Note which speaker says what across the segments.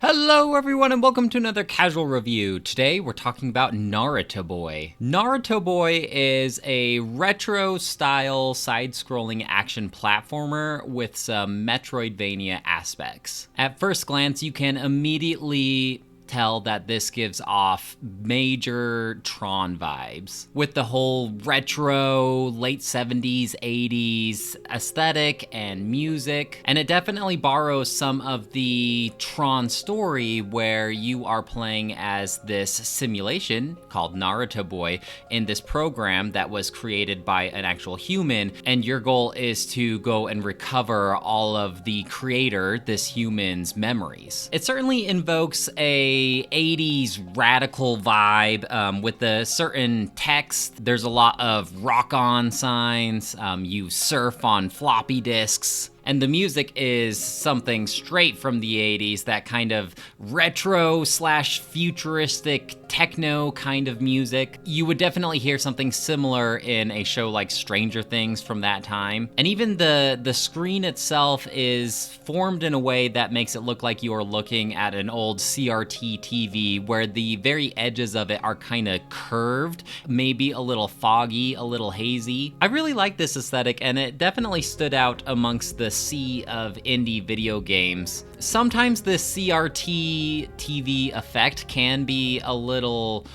Speaker 1: Hello everyone and welcome to another casual review. Today we're talking about Narita Boy. Narita Boy is a retro style side-scrolling action platformer with some Metroidvania aspects. At first glance you can immediately tell that this gives off major Tron vibes with the whole retro late 70s 80s aesthetic and music, and it definitely borrows some of the Tron story where you are playing as this simulation called Narita Boy in this program that was created by an actual human, and your goal is to go and recover all of the creator, this human's memories. It certainly invokes a 80s radical vibe with a certain text. There's a lot of rock-on signs. You surf on floppy disks. And the music is something straight from the 80s, that kind of retro slash futuristic techno kind of music. You would definitely hear something similar in a show like Stranger Things from that time. And even the screen itself is formed in a way that makes it look like you are looking at an old CRT TV where the very edges of it are kind of curved, maybe a little foggy, a little hazy. I really like this aesthetic, and it definitely stood out amongst the sea of indie video games. Sometimes the CRT TV effect can be a little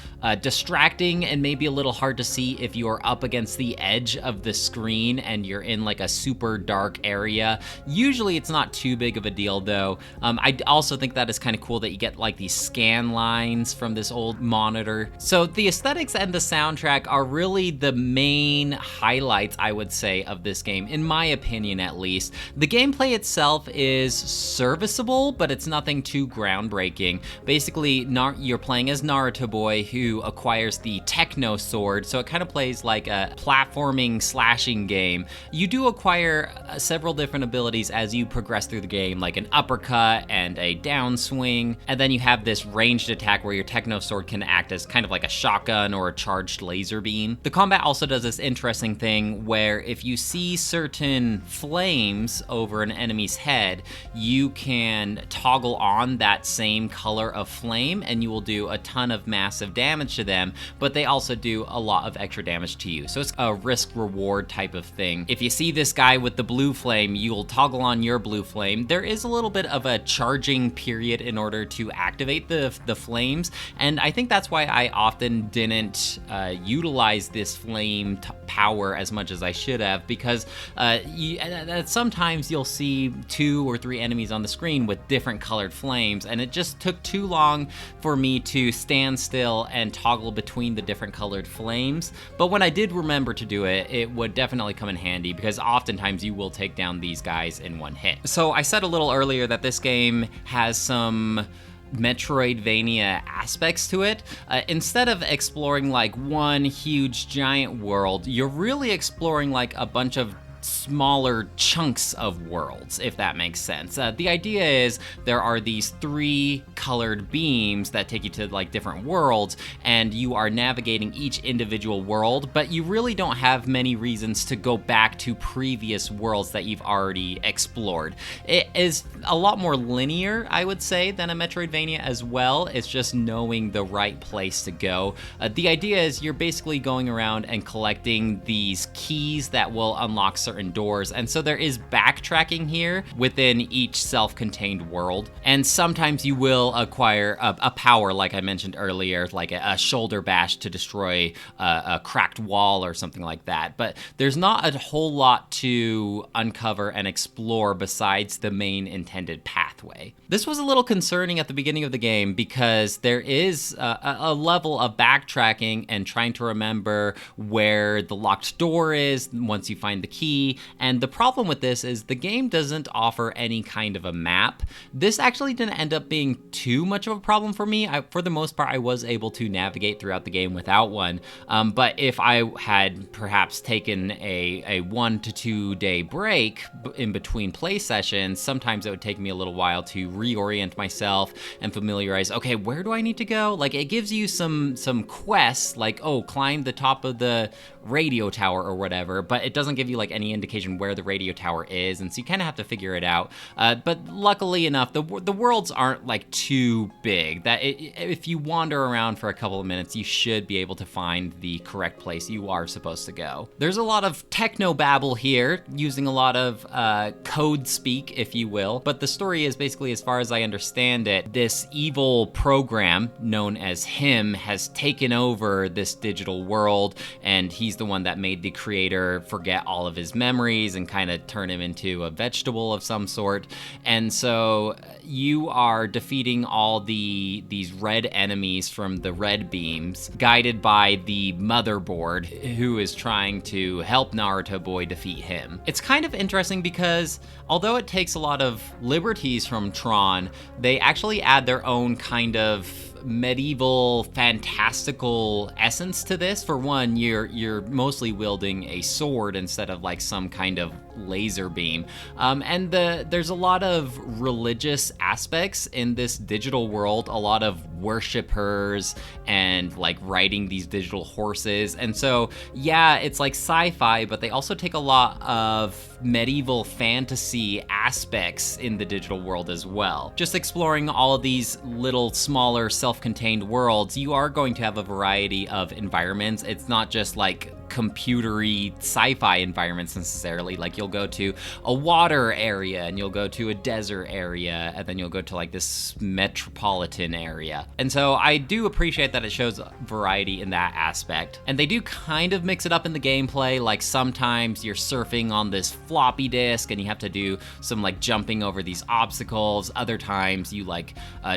Speaker 1: distracting and maybe a little hard to see if you're up against the edge of the screen and you're in like a super dark area. Usually it's not too big of a deal though. I also think that is kind of cool that you get like these scan lines from this old monitor. So the aesthetics and the soundtrack are really the main highlights, I would say, of this game, in my opinion at least. The gameplay itself is serviceable, but it's nothing too groundbreaking. Basically, you're playing as Narita Boy, who acquires the Techno Sword, so it kind of plays like a platforming slashing game. You do acquire several different abilities as you progress through the game, like an uppercut and a downswing, and then you have this ranged attack where your Techno Sword can act as kind of like a shotgun or a charged laser beam. The combat also does this interesting thing where if you see certain flames over an enemy's head, you can toggle on that same color of flame and you will do a ton of massive damage to them, but they also do a lot of extra damage to you. So it's a risk-reward type of thing. If you see this guy with the blue flame, you'll toggle on your blue flame. There is a little bit of a charging period in order to activate the flames, and I think that's why I often didn't utilize this flame power as much as I should have, because sometimes you'll see 2 or 3 enemies on the screen with different colored flames, and it just took too long for me to stand still and toggle between the different colored flames. But when I did remember to do it, it would definitely come in handy, because oftentimes you will take down these guys in one hit. So I said a little earlier that this game has some Metroidvania aspects to it. Instead of exploring like one huge giant world, you're really exploring like a bunch of smaller chunks of worlds, if that makes sense. The idea is there are these 3 colored beams that take you to like different worlds, and you are navigating each individual world, but you really don't have many reasons to go back to previous worlds that you've already explored. It is a lot more linear, I would say, than a Metroidvania as well. It's just knowing the right place to go. The idea is you're basically going around and collecting these keys that will unlock certain doors, and so there is backtracking here within each self-contained world, and sometimes you will acquire a power, like I mentioned earlier, like a shoulder bash to destroy a cracked wall or something like that, but there's not a whole lot to uncover and explore besides the main intended pathway. This was a little concerning at the beginning of the game because there is a level of backtracking and trying to remember where the locked door is once you find the key. And the problem with this is the game doesn't offer any kind of a map. This actually didn't end up being too much of a problem for me. For the most part, I was able to navigate throughout the game without one. But if I had perhaps taken a 1 to 2 day break in between play sessions, sometimes it would take me a little while to reorient myself and familiarize, okay, where do I need to go? Like, it gives you some quests, like, oh, climb the top of the radio tower or whatever, but it doesn't give you like any any indication where the radio tower is, and so you kind of have to figure it out. But luckily enough, the worlds aren't like too big that if you wander around for a couple of minutes, you should be able to find the correct place you are supposed to go. There's a lot of techno babble here, using a lot of code speak, if you will, but the story is basically, as far as I understand it, this evil program known as him has taken over this digital world, and he's the one that made the creator forget all of his memories and kind of turn him into a vegetable of some sort. And so you are defeating all these red enemies from the red beams, guided by the motherboard, who is trying to help Narita Boy defeat him. It's kind of interesting because although it takes a lot of liberties from Tron, they actually add their own kind of medieval fantastical essence to this. For one, you're mostly wielding a sword instead of like some kind of laser beam, and there's a lot of religious aspects in this digital world, a lot of worshipers and like riding these digital horses. And so yeah, it's like sci-fi, but they also take a lot of medieval fantasy aspects in the digital world as well. Just exploring all of these little smaller self-contained worlds, you are going to have a variety of environments. It's not just like computery sci-fi environments necessarily. Like you'll go to a water area, and you'll go to a desert area, and then you'll go to like this metropolitan area. And so I do appreciate that it shows variety in that aspect. And they do kind of mix it up in the gameplay. Like sometimes you're surfing on this floppy disk and you have to do some like jumping over these obstacles. Other times you like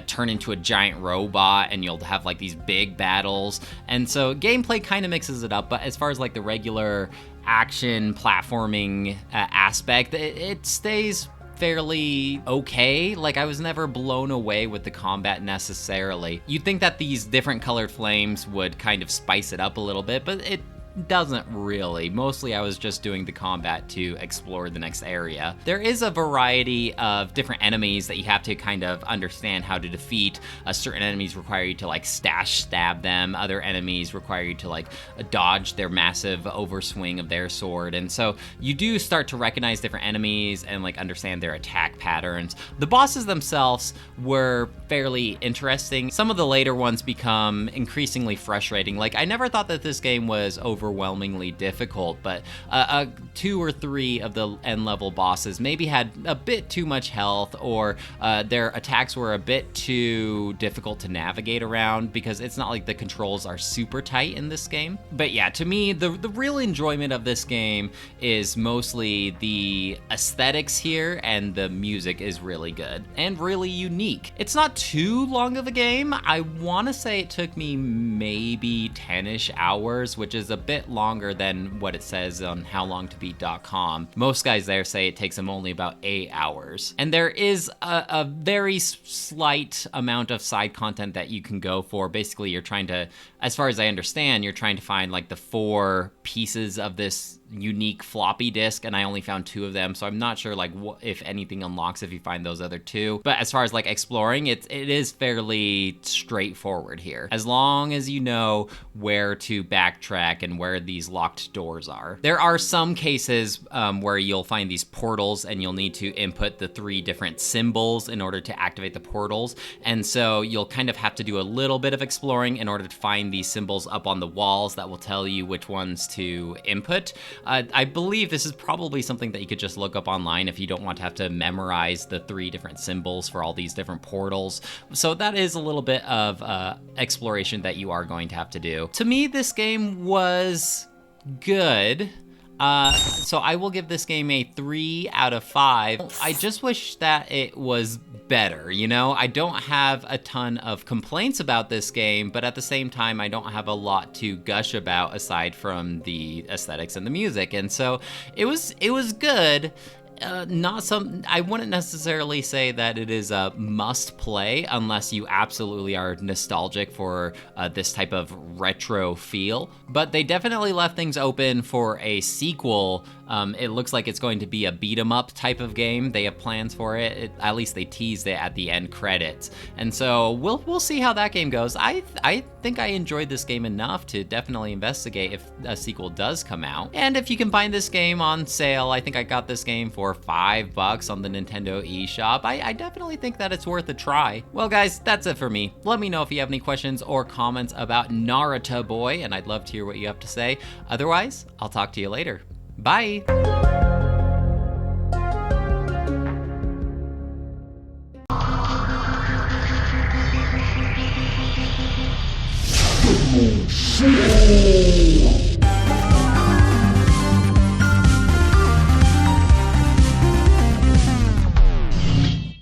Speaker 1: turn into a giant robot and you'll have like these big battles. And so gameplay kind of mixes it up, but as far as like the regular action platforming aspect, it stays fairly okay. Like I was never blown away with the combat necessarily. You'd think that these different colored flames would kind of spice it up a little bit, but it doesn't really. Mostly I was just doing the combat to explore the next area. There is a variety of different enemies that you have to kind of understand how to defeat. Certain enemies require you to like stab them. Other enemies require you to like dodge their massive overswing of their sword. And so you do start to recognize different enemies and like understand their attack patterns. The bosses themselves were fairly interesting. Some of the later ones become increasingly frustrating. Like I never thought that this game was overwhelmingly difficult, but 2 or 3 of the end level bosses maybe had a bit too much health, or their attacks were a bit too difficult to navigate around, because it's not like the controls are super tight in this game. But yeah, to me, the real enjoyment of this game is mostly the aesthetics here, and the music is really good and really unique. It's not too long of a game. I want to say it took me maybe 10-ish hours, which is a bit longer than what it says on howlongtobeat.com. Most guys there say it takes them only about 8 hours. And there is a very slight amount of side content that you can go for. Basically, you're trying to, as far as I understand, you're trying to find like the 4 pieces of this unique floppy disk, and I only found 2 of them, so I'm not sure like if anything unlocks if you find those other 2. But as far as like exploring, it is fairly straightforward here, as long as you know where to backtrack and where these locked doors are. There are some cases where you'll find these portals, and you'll need to input the 3 different symbols in order to activate the portals, and so you'll kind of have to do a little bit of exploring in order to find these symbols up on the walls that will tell you which ones to input. I believe this is probably something that you could just look up online if you don't want to have to memorize the 3 different symbols for all these different portals. So that is a little bit of exploration that you are going to have to do. To me, this game was good. So I will give this game a 3 out of 5. I just wish that it was better, you know? I don't have a ton of complaints about this game, but at the same time, I don't have a lot to gush about aside from the aesthetics and the music. And so it was good. I wouldn't necessarily say that it is a must play unless you absolutely are nostalgic for this type of retro feel, but they definitely left things open for a sequel. It looks like it's going to be a beat 'em up type of game. They have plans for it. At least they teased it at the end credits. And so we'll see how that game goes. I think I enjoyed this game enough to definitely investigate if a sequel does come out. And if you can find this game on sale, I think I got this game for $5 on the Nintendo eShop. I definitely think that it's worth a try. Well guys, that's it for me. Let me know if you have any questions or comments about Narita Boy, and I'd love to hear what you have to say. Otherwise, I'll talk to you later. Bye!
Speaker 2: Soul.